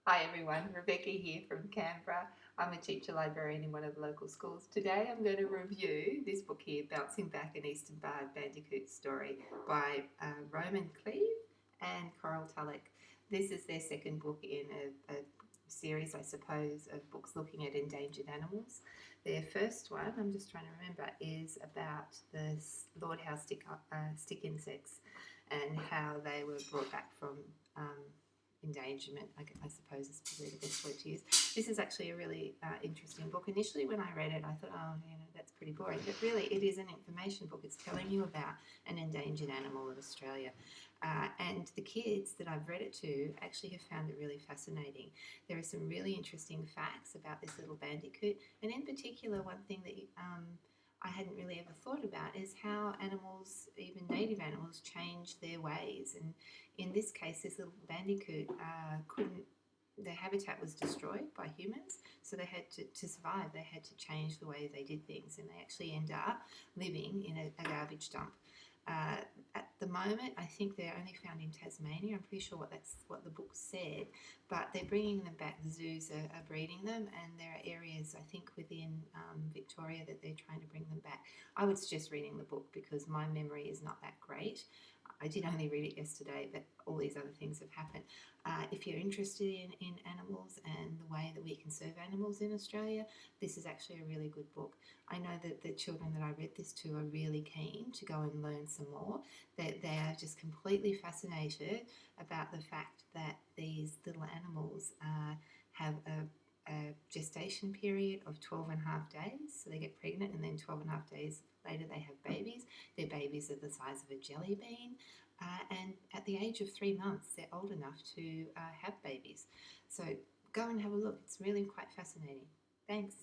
Hi everyone, Rebecca here from Canberra. I'm a teacher librarian in one of the local schools. Today I'm going to review this book here, Bouncing Back, an Easter Barred Bandicoot story by Rohan Cleave and Tulloch. This is their second book in a series, I suppose, of books looking at endangered animals. Their first one, I'm just trying to remember, is about the Lord Howe stick insects and how they were brought back from endangerment, I suppose is probably the best word to use. This is actually a really interesting book. Initially, when I read it, I thought, oh, that's pretty boring. But really, it is an information book. It's telling you about an endangered animal of Australia. And the kids that I've read it to actually have found it really fascinating. There are some really interesting facts about this little bandicoot. And in particular, one thing that I hadn't really ever thought about is how animals, even native animals, change their ways. And in this case, this little bandicoot couldn't, their habitat was destroyed by humans, so they had to survive, they had to change the way they did things, and they actually end up living in a garbage dump. At the moment, I think they're only found in Tasmania. I'm pretty sure that's what the book said, but they're bringing them back. The zoos are breeding them, and there are areas, I think, within Victoria that they're trying to bring them back. I would suggest reading the book because my memory is not that great. I did only read it yesterday, but all these other things have happened. If you're interested in animals and the way that we conserve animals in Australia, this is actually a really good book. I know that the children that I read this to are really keen to go and learn some more. They are just completely fascinated about the fact that these little animals have a gestation period of 12 and a half days. So they get pregnant and then 12 and a half days later they have babies. Their babies are the size of a jelly bean. And at the age of 3 months, they're old enough to have babies. So go and have a look. It's really quite fascinating. Thanks.